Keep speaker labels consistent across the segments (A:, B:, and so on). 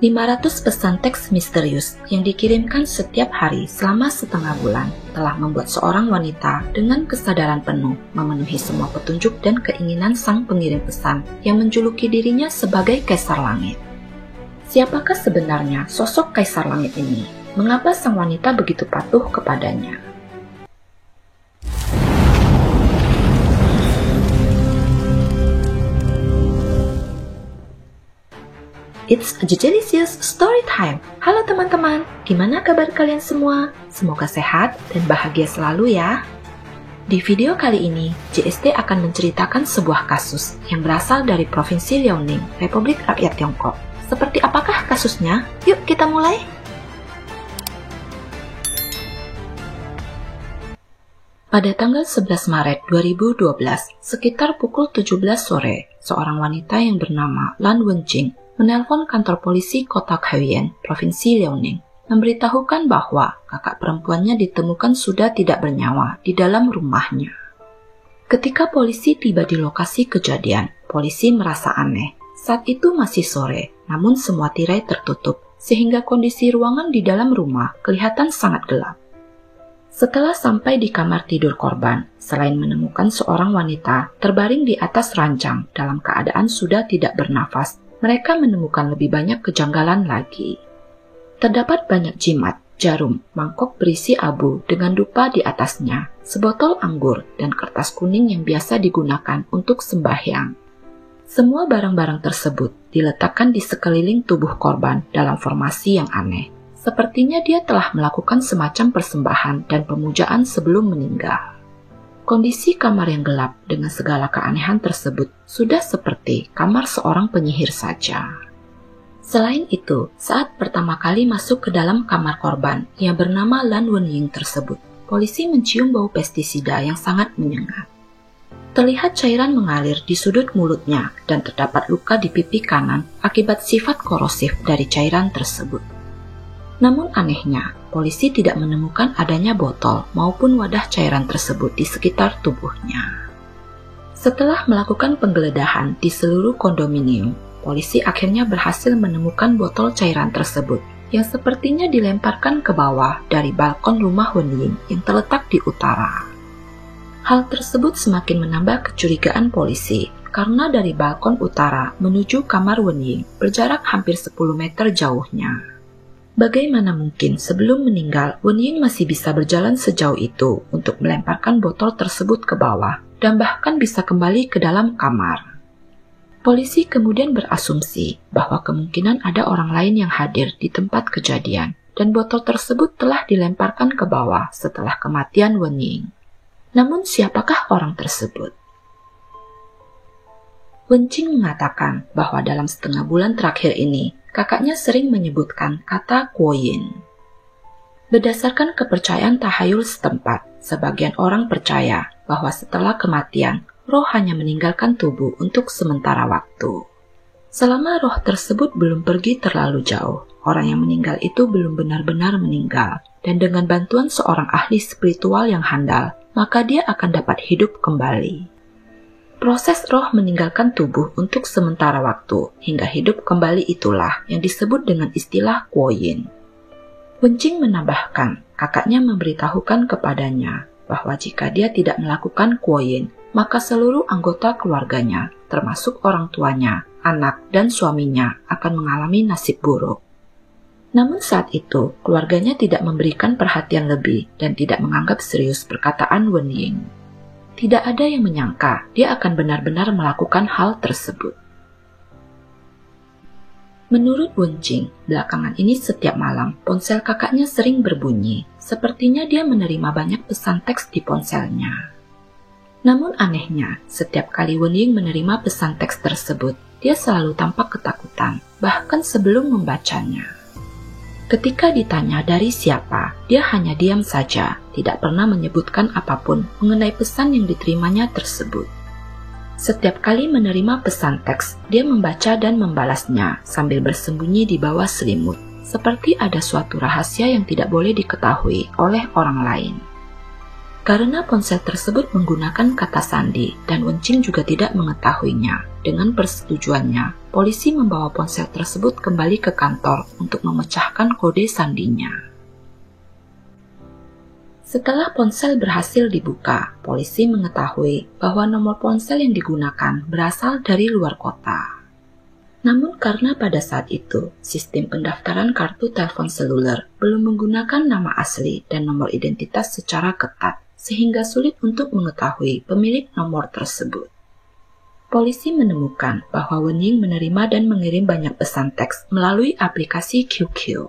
A: 500 pesan teks misterius yang dikirimkan setiap hari selama setengah bulan telah membuat seorang wanita dengan kesadaran penuh memenuhi semua petunjuk dan keinginan sang pengirim pesan yang menjuluki dirinya sebagai Kaisar Langit. Siapakah sebenarnya sosok Kaisar Langit ini? Mengapa sang wanita begitu patuh kepadanya? It's a delicious story time. Halo teman-teman, gimana kabar kalian semua? Semoga sehat dan bahagia selalu ya. Di video kali ini, JST akan menceritakan sebuah kasus yang berasal dari Provinsi Liaoning, Republik Rakyat Tiongkok. Seperti apakah kasusnya? Yuk kita mulai. Pada tanggal 11 Maret 2012, sekitar pukul 17 sore, seorang wanita yang bernama Lan Wenjing menelpon kantor polisi kota Kaohsiung, Provinsi Liaoning, memberitahukan bahwa kakak perempuannya ditemukan sudah tidak bernyawa di dalam rumahnya. Ketika polisi tiba di lokasi kejadian, polisi merasa aneh. Saat itu masih sore, namun semua tirai tertutup, sehingga kondisi ruangan di dalam rumah kelihatan sangat gelap. Setelah sampai di kamar tidur korban, selain menemukan seorang wanita terbaring di atas ranjang dalam keadaan sudah tidak bernafas, mereka menemukan lebih banyak kejanggalan lagi. Terdapat banyak jimat, jarum, mangkok berisi abu dengan dupa di atasnya, sebotol anggur, dan kertas kuning yang biasa digunakan untuk sembahyang. Semua barang-barang tersebut diletakkan di sekeliling tubuh korban dalam formasi yang aneh. Sepertinya dia telah melakukan semacam persembahan dan pemujaan sebelum meninggal. Kondisi kamar yang gelap dengan segala keanehan tersebut sudah seperti kamar seorang penyihir saja. Selain itu, saat pertama kali masuk ke dalam kamar korban yang bernama Lan Wenying tersebut, polisi mencium bau pestisida yang sangat menyengat. Terlihat cairan mengalir di sudut mulutnya dan terdapat luka di pipi kanan akibat sifat korosif dari cairan tersebut. Namun anehnya, polisi tidak menemukan adanya botol maupun wadah cairan tersebut di sekitar tubuhnya. Setelah melakukan penggeledahan di seluruh kondominium, polisi akhirnya berhasil menemukan botol cairan tersebut yang sepertinya dilemparkan ke bawah dari balkon rumah Wenying yang terletak di utara. Hal tersebut semakin menambah kecurigaan polisi karena dari balkon utara menuju kamar Wenying berjarak hampir 10 meter jauhnya. Bagaimana mungkin sebelum meninggal, Wenying masih bisa berjalan sejauh itu untuk melemparkan botol tersebut ke bawah dan bahkan bisa kembali ke dalam kamar? Polisi kemudian berasumsi bahwa kemungkinan ada orang lain yang hadir di tempat kejadian dan botol tersebut telah dilemparkan ke bawah setelah kematian Wenying. Namun siapakah orang tersebut? Wenjing mengatakan bahwa dalam setengah bulan terakhir ini, kakaknya sering menyebutkan kata Kuoyin. Berdasarkan kepercayaan tahayul setempat, sebagian orang percaya bahwa setelah kematian, roh hanya meninggalkan tubuh untuk sementara waktu. Selama roh tersebut belum pergi terlalu jauh, orang yang meninggal itu belum benar-benar meninggal, dan dengan bantuan seorang ahli spiritual yang handal, maka dia akan dapat hidup kembali. Proses roh meninggalkan tubuh untuk sementara waktu hingga hidup kembali itulah yang disebut dengan istilah Kuoyin. Wenjing menambahkan, kakaknya memberitahukan kepadanya bahwa jika dia tidak melakukan Kuoyin, maka seluruh anggota keluarganya, termasuk orang tuanya, anak, dan suaminya akan mengalami nasib buruk. Namun saat itu, keluarganya tidak memberikan perhatian lebih dan tidak menganggap serius perkataan Wenying. Tidak ada yang menyangka dia akan benar-benar melakukan hal tersebut. Menurut Wenjing, belakangan ini setiap malam ponsel kakaknya sering berbunyi. Sepertinya dia menerima banyak pesan teks di ponselnya. Namun anehnya, setiap kali Wenying menerima pesan teks tersebut, dia selalu tampak ketakutan, bahkan sebelum membacanya. Ketika ditanya dari siapa, dia hanya diam saja, tidak pernah menyebutkan apapun mengenai pesan yang diterimanya tersebut. Setiap kali menerima pesan teks, dia membaca dan membalasnya sambil bersembunyi di bawah selimut, seperti ada suatu rahasia yang tidak boleh diketahui oleh orang lain. Karena ponsel tersebut menggunakan kata sandi dan Wenqing juga tidak mengetahuinya, dengan persetujuannya, polisi membawa ponsel tersebut kembali ke kantor untuk memecahkan kode sandinya. Setelah ponsel berhasil dibuka, polisi mengetahui bahwa nomor ponsel yang digunakan berasal dari luar kota. Namun karena pada saat itu, sistem pendaftaran kartu telepon seluler belum menggunakan nama asli dan nomor identitas secara ketat, sehingga sulit untuk mengetahui pemilik nomor tersebut. Polisi menemukan bahwa Wenying menerima dan mengirim banyak pesan teks melalui aplikasi QQ.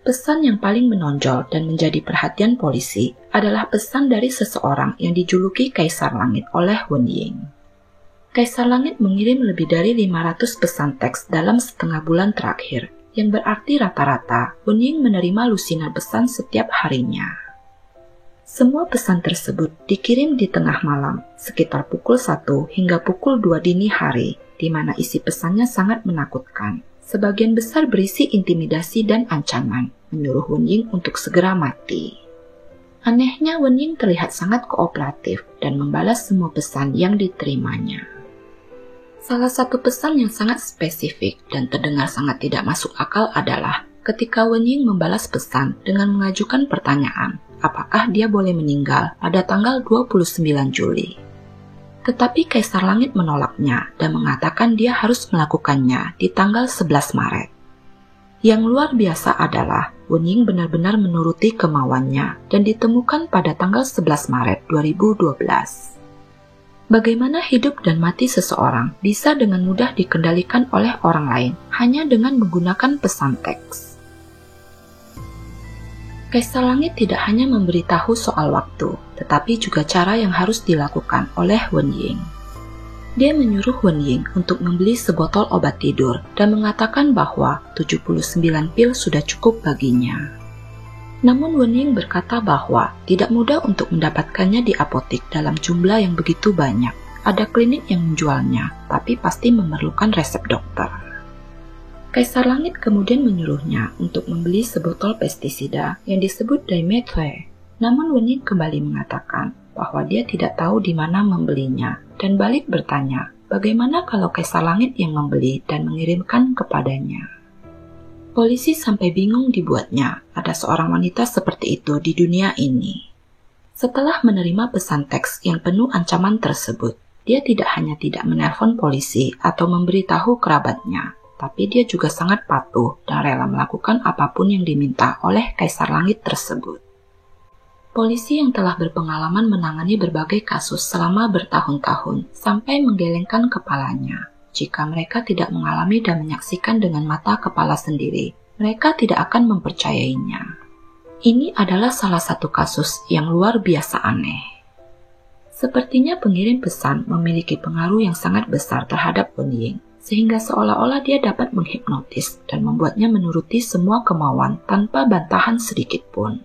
A: Pesan yang paling menonjol dan menjadi perhatian polisi adalah pesan dari seseorang yang dijuluki Kaisar Langit oleh Wenying. Kaisar Langit mengirim lebih dari 500 pesan teks dalam setengah bulan terakhir, yang berarti rata-rata Wenying menerima lusinan pesan setiap harinya. Semua pesan tersebut dikirim di tengah malam, sekitar pukul 1 hingga pukul 2 dini hari, di mana isi pesannya sangat menakutkan. Sebagian besar berisi intimidasi dan ancaman, menyuruh Wenying untuk segera mati. Anehnya, Wenying terlihat sangat kooperatif dan membalas semua pesan yang diterimanya. Salah satu pesan yang sangat spesifik dan terdengar sangat tidak masuk akal adalah ketika Wenying membalas pesan dengan mengajukan pertanyaan, apakah dia boleh meninggal pada tanggal 29 Juli. Tetapi Kaisar Langit menolaknya dan mengatakan dia harus melakukannya di tanggal 11 Maret. Yang luar biasa adalah Wenying benar-benar menuruti kemauannya dan ditemukan pada tanggal 11 Maret 2012. Bagaimana hidup dan mati seseorang bisa dengan mudah dikendalikan oleh orang lain hanya dengan menggunakan pesan teks. Kaisar Langit tidak hanya memberitahu soal waktu, tetapi juga cara yang harus dilakukan oleh Wenying. Dia menyuruh Wenying untuk membeli sebotol obat tidur dan mengatakan bahwa 79 pil sudah cukup baginya. Namun Wenying berkata bahwa tidak mudah untuk mendapatkannya di apotik dalam jumlah yang begitu banyak. Ada klinik yang menjualnya, tapi pasti memerlukan resep dokter. Kaisar Langit kemudian menyuruhnya untuk membeli sebotol pestisida yang disebut dimethyl. Namun Wenying kembali mengatakan bahwa dia tidak tahu di mana membelinya dan balik bertanya, bagaimana kalau Kaisar Langit yang membeli dan mengirimkan kepadanya. Polisi sampai bingung dibuatnya, ada seorang wanita seperti itu di dunia ini. Setelah menerima pesan teks yang penuh ancaman tersebut, dia tidak hanya tidak menelpon polisi atau memberitahu kerabatnya, tapi dia juga sangat patuh dan rela melakukan apapun yang diminta oleh Kaisar Langit tersebut. Polisi yang telah berpengalaman menangani berbagai kasus selama bertahun-tahun sampai menggelengkan kepalanya. Jika mereka tidak mengalami dan menyaksikan dengan mata kepala sendiri, mereka tidak akan mempercayainya. Ini adalah salah satu kasus yang luar biasa aneh. Sepertinya pengirim pesan memiliki pengaruh yang sangat besar terhadap Wenying, sehingga seolah-olah dia dapat menghipnotis dan membuatnya menuruti semua kemauan tanpa bantahan sedikit pun.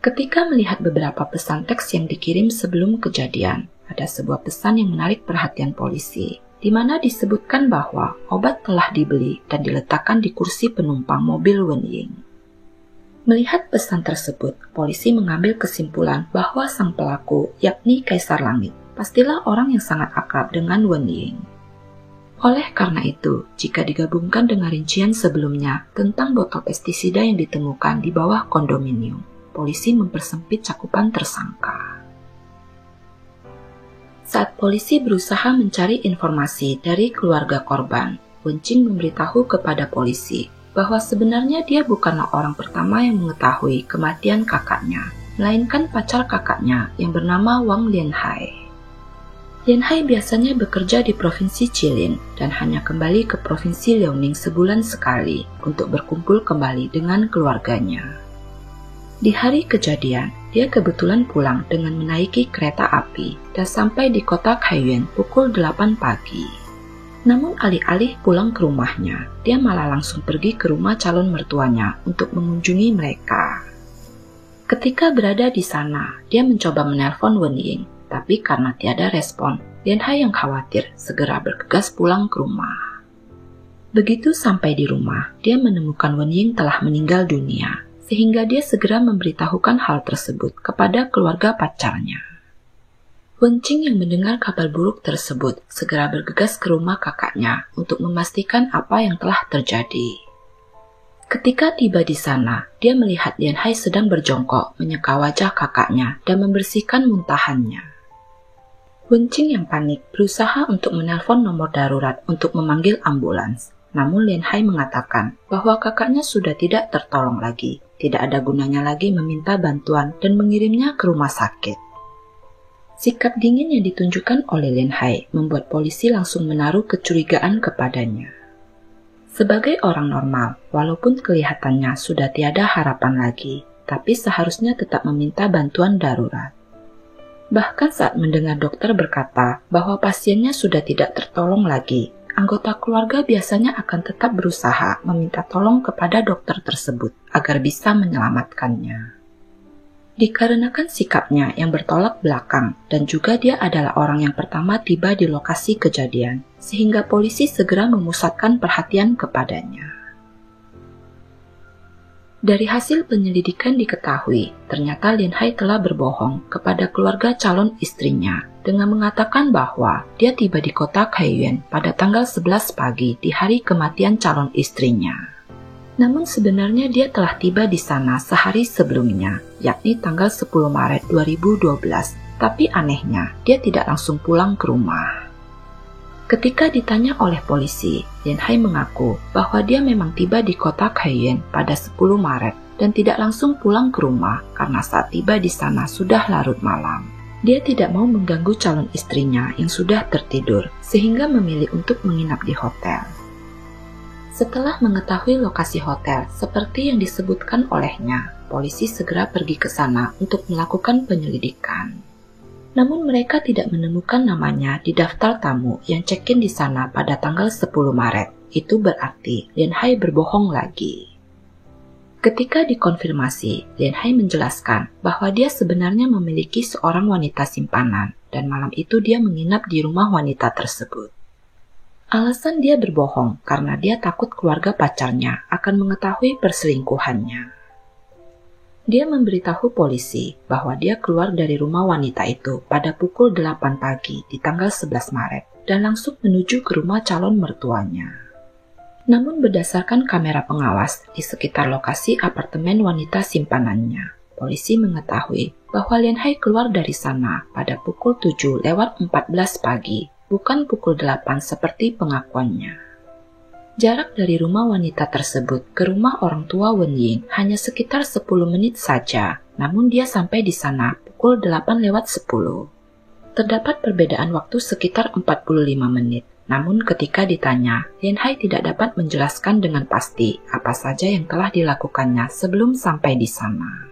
A: Ketika melihat beberapa pesan teks yang dikirim sebelum kejadian, ada sebuah pesan yang menarik perhatian polisi, di mana disebutkan bahwa obat telah dibeli dan diletakkan di kursi penumpang mobil Wenying. Melihat pesan tersebut, polisi mengambil kesimpulan bahwa sang pelaku, yakni Kaisar Langit, pastilah orang yang sangat akrab dengan Wenying. Oleh karena itu, jika digabungkan dengan rincian sebelumnya tentang botol pestisida yang ditemukan di bawah kondominium, polisi mempersempit cakupan tersangka. Saat polisi berusaha mencari informasi dari keluarga korban, Wenqing memberitahu kepada polisi bahwa sebenarnya dia bukanlah orang pertama yang mengetahui kematian kakaknya, melainkan pacar kakaknya yang bernama Wang Lianhai. Lianhai biasanya bekerja di Provinsi Jilin dan hanya kembali ke Provinsi Liaoning sebulan sekali untuk berkumpul kembali dengan keluarganya. Di hari kejadian, dia kebetulan pulang dengan menaiki kereta api dan sampai di kota Kaiyuan pukul 8 pagi. Namun alih-alih pulang ke rumahnya, dia malah langsung pergi ke rumah calon mertuanya untuk mengunjungi mereka. Ketika berada di sana, dia mencoba menelpon Wenying, tapi karena tiada respon, Lianhai yang khawatir segera bergegas pulang ke rumah. Begitu sampai di rumah, dia menemukan Wenying telah meninggal dunia, sehingga dia segera memberitahukan hal tersebut kepada keluarga pacarnya. Wenqing yang mendengar kabar buruk tersebut segera bergegas ke rumah kakaknya untuk memastikan apa yang telah terjadi. Ketika tiba di sana, dia melihat Lian Hai sedang berjongkok menyeka wajah kakaknya dan membersihkan muntahannya. Wenqing yang panik berusaha untuk menelpon nomor darurat untuk memanggil ambulans. Namun Lian Hai mengatakan bahwa kakaknya sudah tidak tertolong lagi, tidak ada gunanya lagi meminta bantuan dan mengirimnya ke rumah sakit. Sikap dingin yang ditunjukkan oleh Lian Hai membuat polisi langsung menaruh kecurigaan kepadanya. Sebagai orang normal, walaupun kelihatannya sudah tiada harapan lagi, tapi seharusnya tetap meminta bantuan darurat. Bahkan saat mendengar dokter berkata bahwa pasiennya sudah tidak tertolong lagi, anggota keluarga biasanya akan tetap berusaha meminta tolong kepada dokter tersebut agar bisa menyelamatkannya. Dikarenakan sikapnya yang bertolak belakang dan juga dia adalah orang yang pertama tiba di lokasi kejadian, sehingga polisi segera memusatkan perhatian kepadanya. Dari hasil penyelidikan diketahui, ternyata Lian Hai telah berbohong kepada keluarga calon istrinya dengan mengatakan bahwa dia tiba di kota Kaiyuan pada tanggal 11 pagi di hari kematian calon istrinya. Namun sebenarnya dia telah tiba di sana sehari sebelumnya, yakni tanggal 10 Maret 2012, tapi anehnya dia tidak langsung pulang ke rumah. Ketika ditanya oleh polisi, Lian Hai mengaku bahwa dia memang tiba di kota Kaiyuan pada 10 Maret dan tidak langsung pulang ke rumah karena saat tiba di sana sudah larut malam. Dia tidak mau mengganggu calon istrinya yang sudah tertidur, sehingga memilih untuk menginap di hotel. Setelah mengetahui lokasi hotel seperti yang disebutkan olehnya, polisi segera pergi ke sana untuk melakukan penyelidikan. Namun mereka tidak menemukan namanya di daftar tamu yang check-in di sana pada tanggal 10 Maret. Itu berarti Lian Hai berbohong lagi. Ketika dikonfirmasi, Lian Hai menjelaskan bahwa dia sebenarnya memiliki seorang wanita simpanan dan malam itu dia menginap di rumah wanita tersebut. Alasan dia berbohong karena dia takut keluarga pacarnya akan mengetahui perselingkuhannya. Dia memberitahu polisi bahwa dia keluar dari rumah wanita itu pada pukul 8 pagi di tanggal 11 Maret dan langsung menuju ke rumah calon mertuanya. Namun berdasarkan kamera pengawas di sekitar lokasi apartemen wanita simpanannya, polisi mengetahui bahwa Lian Hai keluar dari sana pada pukul 7:14 pagi, bukan pukul 8 seperti pengakuannya. Jarak dari rumah wanita tersebut ke rumah orang tua Wen Ying hanya sekitar 10 menit saja, namun dia sampai di sana pukul 8:10. Terdapat perbedaan waktu sekitar 45 menit, namun ketika ditanya, Lian Hai tidak dapat menjelaskan dengan pasti apa saja yang telah dilakukannya sebelum sampai di sana.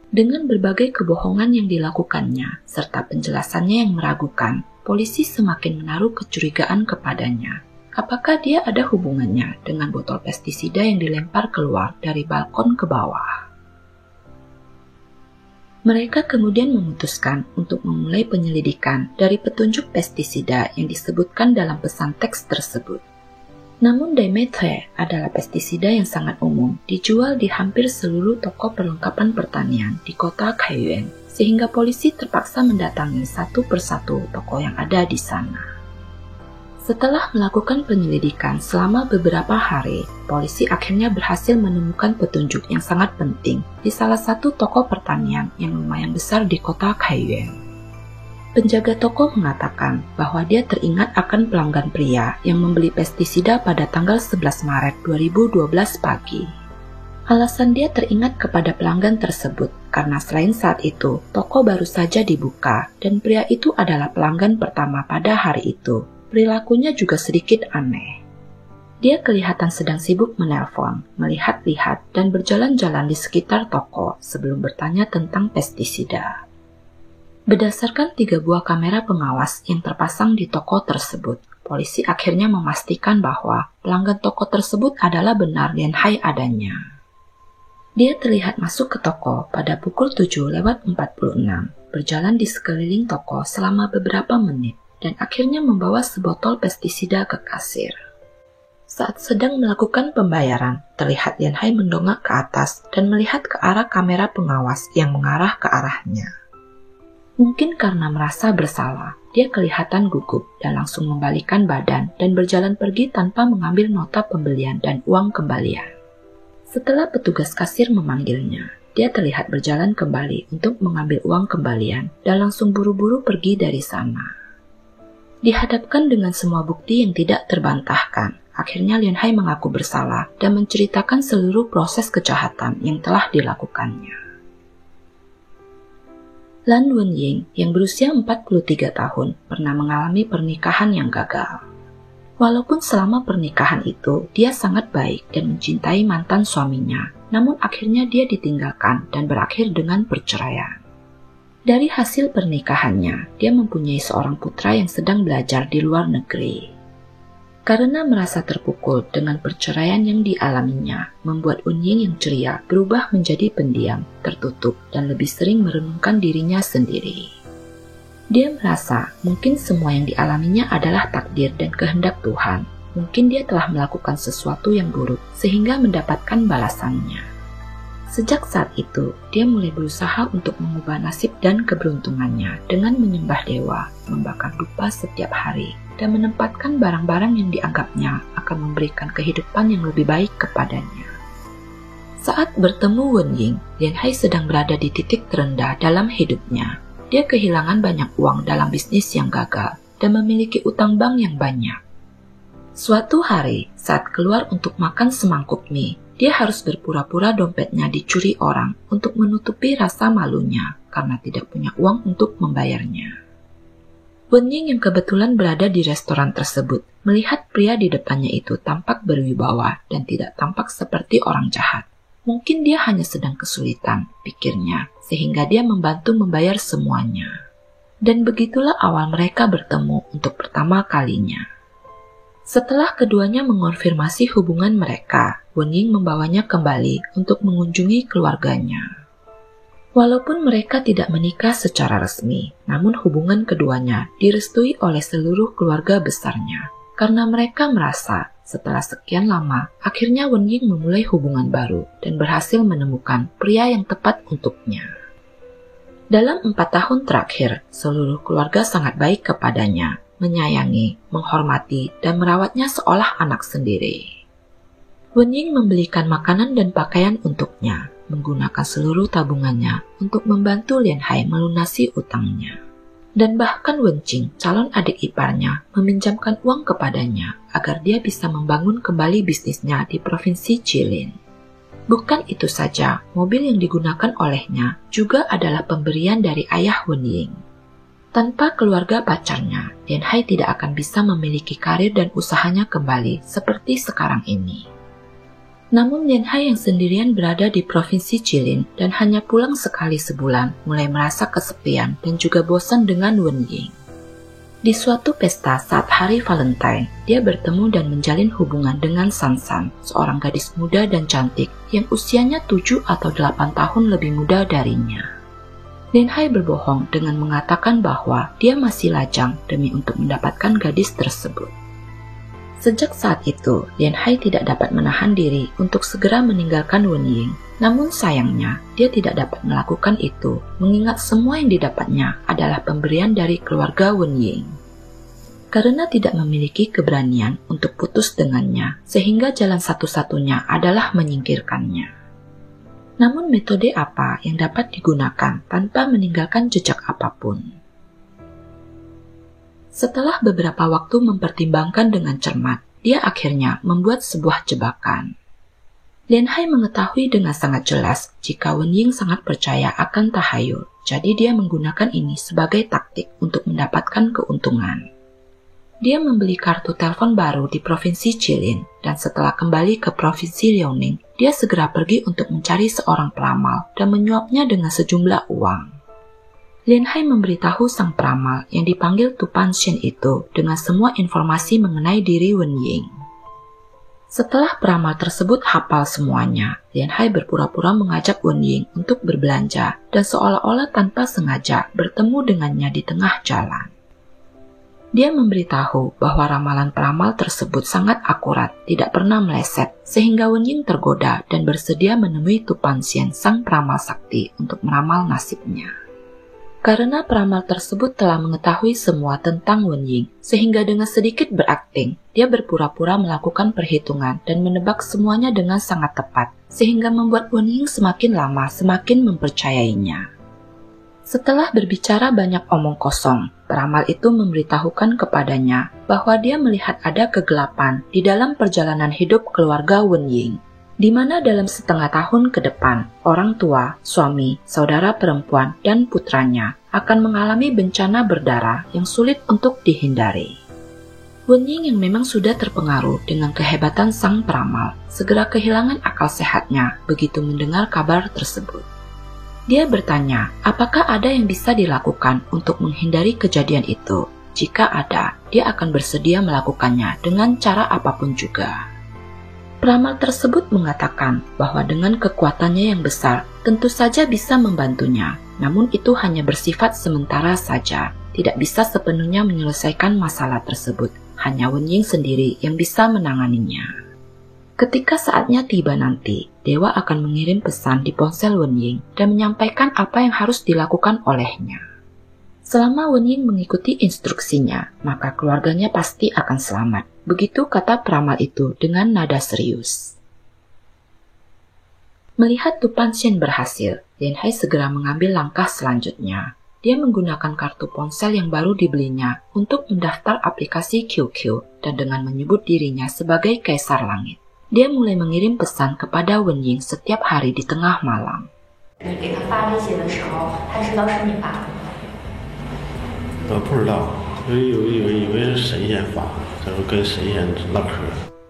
A: Dengan berbagai kebohongan yang dilakukannya, serta penjelasannya yang meragukan, polisi semakin menaruh kecurigaan kepadanya. Apakah dia ada hubungannya dengan botol pestisida yang dilempar keluar dari balkon ke bawah? Mereka kemudian memutuskan untuk memulai penyelidikan dari petunjuk pestisida yang disebutkan dalam pesan teks tersebut. Namun dimethyl adalah pestisida yang sangat umum, dijual di hampir seluruh toko perlengkapan pertanian di kota Kaiyuan, sehingga polisi terpaksa mendatangi satu persatu toko yang ada di sana. Setelah melakukan penyelidikan selama beberapa hari, polisi akhirnya berhasil menemukan petunjuk yang sangat penting di salah satu toko pertanian yang lumayan besar di kota Kaiyuan. Penjaga toko mengatakan bahwa dia teringat akan pelanggan pria yang membeli pestisida pada tanggal 11 Maret 2012 pagi. Alasan dia teringat kepada pelanggan tersebut karena selain saat itu, toko baru saja dibuka dan pria itu adalah pelanggan pertama pada hari itu. Perilakunya juga sedikit aneh. Dia kelihatan sedang sibuk menelpon, melihat-lihat, dan berjalan-jalan di sekitar toko sebelum bertanya tentang pestisida. Berdasarkan 3 buah kamera pengawas yang terpasang di toko tersebut, polisi akhirnya memastikan bahwa pelanggan toko tersebut adalah benar Lian Hai adanya. Dia terlihat masuk ke toko pada pukul 7:46, berjalan di sekeliling toko selama beberapa menit, dan akhirnya membawa sebotol pestisida ke kasir. Saat sedang melakukan pembayaran, terlihat Lian Hai mendongak ke atas dan melihat ke arah kamera pengawas yang mengarah ke arahnya. Mungkin karena merasa bersalah, dia kelihatan gugup dan langsung membalikkan badan dan berjalan pergi tanpa mengambil nota pembelian dan uang kembalian. Setelah petugas kasir memanggilnya, dia terlihat berjalan kembali untuk mengambil uang kembalian dan langsung buru-buru pergi dari sana. Dihadapkan dengan semua bukti yang tidak terbantahkan, akhirnya Lian Hai mengaku bersalah dan menceritakan seluruh proses kejahatan yang telah dilakukannya. Lan Wenying yang berusia 43 tahun pernah mengalami pernikahan yang gagal. Walaupun selama pernikahan itu dia sangat baik dan mencintai mantan suaminya, namun akhirnya dia ditinggalkan dan berakhir dengan perceraian. Dari hasil pernikahannya, dia mempunyai seorang putra yang sedang belajar di luar negeri. Karena merasa terpukul dengan perceraian yang dialaminya, membuat Wenying yang ceria berubah menjadi pendiam, tertutup, dan lebih sering merenungkan dirinya sendiri. Dia merasa mungkin semua yang dialaminya adalah takdir dan kehendak Tuhan. Mungkin dia telah melakukan sesuatu yang buruk sehingga mendapatkan balasannya. Sejak saat itu, dia mulai berusaha untuk mengubah nasib dan keberuntungannya dengan menyembah dewa, membakar dupa setiap hari, dan menempatkan barang-barang yang dianggapnya akan memberikan kehidupan yang lebih baik kepadanya. Saat bertemu Wenying, Lian Hai sedang berada di titik terendah dalam hidupnya. Dia kehilangan banyak uang dalam bisnis yang gagal dan memiliki utang bank yang banyak. Suatu hari, saat keluar untuk makan semangkuk mie, dia harus berpura-pura dompetnya dicuri orang untuk menutupi rasa malunya karena tidak punya uang untuk membayarnya. Wenying yang kebetulan berada di restoran tersebut melihat pria di depannya itu tampak berwibawa dan tidak tampak seperti orang jahat. Mungkin dia hanya sedang kesulitan, pikirnya, sehingga dia membantu membayar semuanya. Dan begitulah awal mereka bertemu untuk pertama kalinya. Setelah keduanya mengonfirmasi hubungan mereka, Wenying membawanya kembali untuk mengunjungi keluarganya. Walaupun mereka tidak menikah secara resmi, namun hubungan keduanya direstui oleh seluruh keluarga besarnya. Karena mereka merasa setelah sekian lama, akhirnya Wenying memulai hubungan baru dan berhasil menemukan pria yang tepat untuknya. Dalam 4 tahun terakhir, seluruh keluarga sangat baik kepadanya, menyayangi, menghormati, dan merawatnya seolah anak sendiri. Wenying membelikan makanan dan pakaian untuknya, menggunakan seluruh tabungannya untuk membantu Lian Hai melunasi utangnya. Dan bahkan Wencing, calon adik iparnya, meminjamkan uang kepadanya agar dia bisa membangun kembali bisnisnya di Provinsi Jilin. Bukan itu saja, mobil yang digunakan olehnya juga adalah pemberian dari ayah Wenying. Tanpa keluarga pacarnya, Lian Hai tidak akan bisa memiliki karir dan usahanya kembali seperti sekarang ini. Namun Lian Hai yang sendirian berada di Provinsi Jilin dan hanya pulang sekali sebulan, mulai merasa kesepian dan juga bosan dengan Wenying. Di suatu pesta saat hari Valentine, dia bertemu dan menjalin hubungan dengan Sansan, seorang gadis muda dan cantik yang usianya 7 atau 8 tahun lebih muda darinya. Lian Hai berbohong dengan mengatakan bahwa dia masih lajang demi untuk mendapatkan gadis tersebut. Sejak saat itu, Lian Hai tidak dapat menahan diri untuk segera meninggalkan Wenying. Namun sayangnya, dia tidak dapat melakukan itu, mengingat semua yang didapatnya adalah pemberian dari keluarga Wenying. Karena tidak memiliki keberanian untuk putus dengannya, sehingga jalan satu-satunya adalah menyingkirkannya. Namun metode apa yang dapat digunakan tanpa meninggalkan jejak apapun? Setelah beberapa waktu mempertimbangkan dengan cermat, dia akhirnya membuat sebuah jebakan. Lian Hai mengetahui dengan sangat jelas jika Wenying sangat percaya akan tahayul, jadi dia menggunakan ini sebagai taktik untuk mendapatkan keuntungan. Dia membeli kartu telepon baru di Provinsi Jilin, dan setelah kembali ke Provinsi Liaoning, dia segera pergi untuk mencari seorang peramal dan menyuapnya dengan sejumlah uang. Lian Hai memberitahu sang peramal yang dipanggil Tu Panxian itu dengan semua informasi mengenai diri Wenying. Setelah peramal tersebut hafal semuanya, Lian Hai berpura-pura mengajak Wenying untuk berbelanja dan seolah-olah tanpa sengaja bertemu dengannya di tengah jalan. Dia memberitahu bahwa ramalan peramal tersebut sangat akurat, tidak pernah meleset, sehingga Wen Ying tergoda dan bersedia menemui Tu Panxian, sang peramal sakti, untuk meramal nasibnya. Karena peramal tersebut telah mengetahui semua tentang Wen Ying, sehingga dengan sedikit berakting, dia berpura-pura melakukan perhitungan dan menebak semuanya dengan sangat tepat, sehingga membuat Wen Ying semakin lama semakin mempercayainya. Setelah berbicara banyak omong kosong, peramal itu memberitahukan kepadanya bahwa dia melihat ada kegelapan di dalam perjalanan hidup keluarga Wen Ying, di mana dalam setengah tahun ke depan, orang tua, suami, saudara perempuan, dan putranya akan mengalami bencana berdarah yang sulit untuk dihindari. Wen Ying yang memang sudah terpengaruh dengan kehebatan sang peramal, segera kehilangan akal sehatnya begitu mendengar kabar tersebut. Dia bertanya, apakah ada yang bisa dilakukan untuk menghindari kejadian itu? Jika ada, dia akan bersedia melakukannya dengan cara apapun juga. Peramal tersebut mengatakan bahwa dengan kekuatannya yang besar, tentu saja bisa membantunya. Namun itu hanya bersifat sementara saja, tidak bisa sepenuhnya menyelesaikan masalah tersebut. Hanya Wen Ying sendiri yang bisa menanganinya. Ketika saatnya tiba nanti, Dewa akan mengirim pesan di ponsel Wen Ying dan menyampaikan apa yang harus dilakukan olehnya. Selama Wen Ying mengikuti instruksinya, maka keluarganya pasti akan selamat. Begitu kata peramal itu dengan nada serius. Melihat Tu Panxian berhasil, Lin Hai segera mengambil langkah selanjutnya. Dia menggunakan kartu ponsel yang baru dibelinya untuk mendaftar aplikasi QQ dan dengan menyebut dirinya sebagai Kaisar Langit. Dia mulai mengirim pesan kepada Wen Ying setiap hari di tengah malam.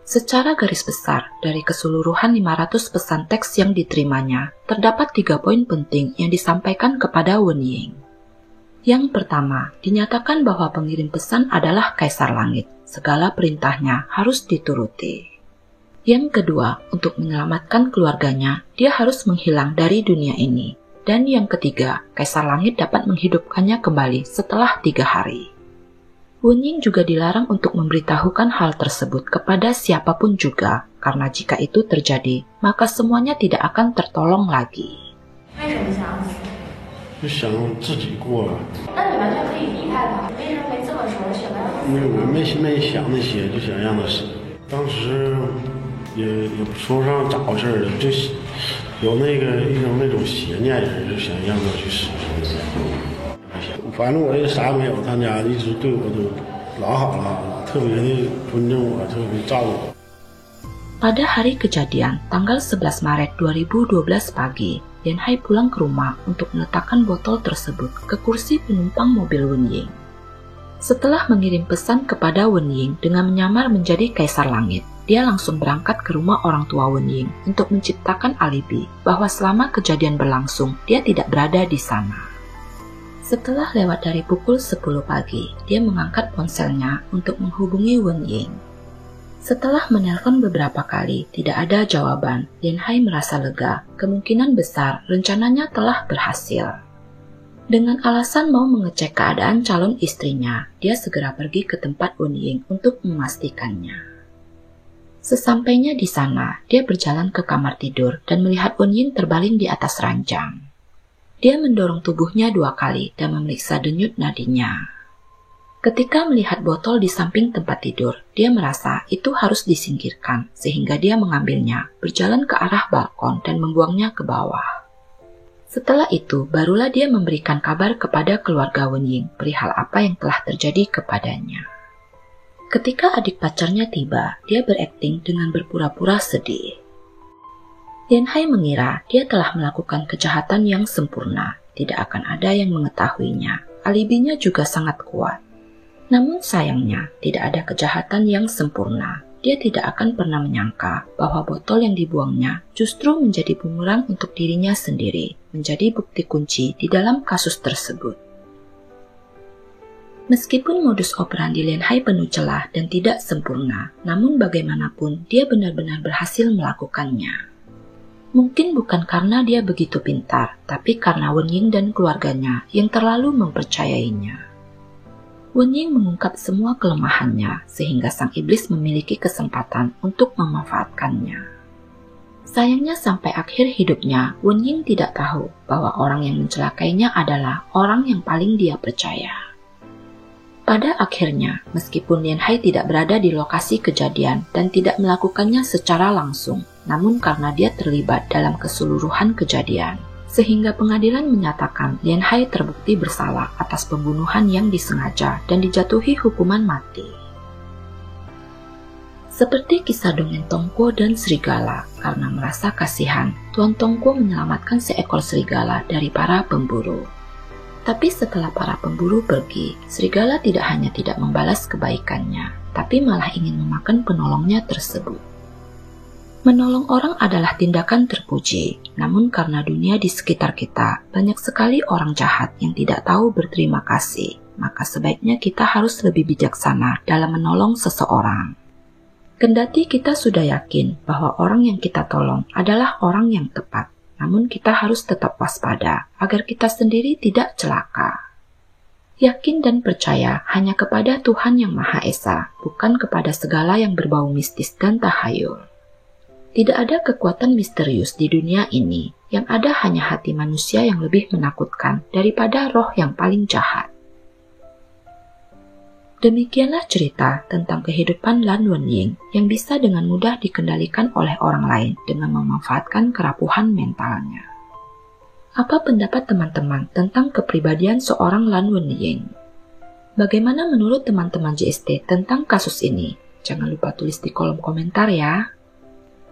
A: Secara garis besar, dari keseluruhan 500 pesan teks yang diterimanya, terdapat 3 poin penting yang disampaikan kepada Wen Ying. Yang pertama, dinyatakan bahwa pengirim pesan adalah Kaisar Langit. Segala perintahnya harus dituruti. Yang kedua, untuk menyelamatkan keluarganya, dia harus menghilang dari dunia ini. Dan yang ketiga, Kaisar Langit dapat menghidupkannya kembali setelah 3 hari. Wen Ying juga dilarang untuk memberitahukan hal tersebut kepada siapapun juga, karena jika itu terjadi, maka semuanya tidak akan tertolong lagi. Pada hari kejadian, tanggal 11 Maret 2012 pagi, Lin Hai pulang ke rumah untuk meletakkan botol tersebut ke kursi penumpang mobil Wen Ying. Setelah mengirim pesan kepada Wen Ying dengan menyamar menjadi Kaisar Langit, dia langsung berangkat ke rumah orang tua Wen Ying untuk menciptakan alibi bahwa selama kejadian berlangsung, dia tidak berada di sana. Setelah lewat dari pukul 10 pagi, dia mengangkat ponselnya untuk menghubungi Wen Ying. Setelah menelpon beberapa kali, tidak ada jawaban. Lin Hai merasa lega, kemungkinan besar rencananya telah berhasil. Dengan alasan mau mengecek keadaan calon istrinya, dia segera pergi ke tempat Wen Ying untuk memastikannya. Sesampainya di sana, dia berjalan ke kamar tidur dan melihat Wen Ying terbaring di atas ranjang. Dia mendorong tubuhnya 2 kali dan memeriksa denyut nadinya. Ketika melihat botol di samping tempat tidur, dia merasa itu harus disingkirkan, sehingga dia mengambilnya, berjalan ke arah balkon dan membuangnya ke bawah. Setelah itu, barulah dia memberikan kabar kepada keluarga Wen Ying perihal apa yang telah terjadi kepadanya. Ketika adik pacarnya tiba, dia berakting dengan berpura-pura sedih. Lin Hai mengira dia telah melakukan kejahatan yang sempurna, tidak akan ada yang mengetahuinya. Alibinya juga sangat kuat. Namun sayangnya, tidak ada kejahatan yang sempurna. Dia tidak akan pernah menyangka bahwa botol yang dibuangnya justru menjadi bumerang untuk dirinya sendiri, menjadi bukti kunci di dalam kasus tersebut. Meskipun modus operandi Lin Hai penuh celah dan tidak sempurna, namun bagaimanapun dia benar-benar berhasil melakukannya. Mungkin bukan karena dia begitu pintar, tapi karena Wen Ying dan keluarganya yang terlalu mempercayainya. Wenying mengungkap semua kelemahannya sehingga sang iblis memiliki kesempatan untuk memanfaatkannya. Sayangnya sampai akhir hidupnya, Wenying tidak tahu bahwa orang yang mencelakainya adalah orang yang paling dia percaya. Pada akhirnya, meskipun Lian Hai tidak berada di lokasi kejadian dan tidak melakukannya secara langsung, namun karena dia terlibat dalam keseluruhan kejadian, sehingga pengadilan menyatakan Lian Hai terbukti bersalah atas pembunuhan yang disengaja dan dijatuhi hukuman mati. Seperti kisah dongeng Tongko dan serigala, karena merasa kasihan, Tuan Tongko menyelamatkan seekor serigala dari para pemburu. Tapi setelah para pemburu pergi, serigala tidak hanya tidak membalas kebaikannya, tapi malah ingin memakan penolongnya tersebut. Menolong orang adalah tindakan terpuji, namun karena dunia di sekitar kita banyak sekali orang jahat yang tidak tahu berterima kasih, maka sebaiknya kita harus lebih bijaksana dalam menolong seseorang. Kendati kita sudah yakin bahwa orang yang kita tolong adalah orang yang tepat, namun kita harus tetap waspada agar kita sendiri tidak celaka. Yakin dan percaya hanya kepada Tuhan Yang Maha Esa, bukan kepada segala yang berbau mistis dan tahayul. Tidak ada kekuatan misterius di dunia ini, yang ada hanya hati manusia yang lebih menakutkan daripada roh yang paling jahat. Demikianlah cerita tentang kehidupan Lan Wenying yang bisa dengan mudah dikendalikan oleh orang lain dengan memanfaatkan kerapuhan mentalnya. Apa pendapat teman-teman tentang kepribadian seorang Lan Wenying? Bagaimana menurut teman-teman JST tentang kasus ini? Jangan lupa tulis di kolom komentar ya.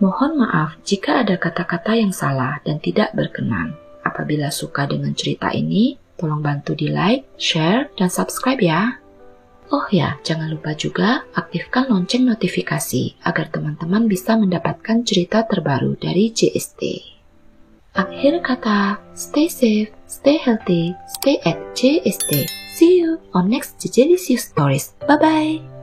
A: Mohon maaf jika ada kata-kata yang salah dan tidak berkenan. Apabila suka dengan cerita ini, tolong bantu di like, share, dan subscribe ya. Oh ya, jangan lupa juga aktifkan lonceng notifikasi agar teman-teman bisa mendapatkan cerita terbaru dari JST. Akhir kata, stay safe, stay healthy, stay at JST. See you on next Jelicious Stories. Bye-bye!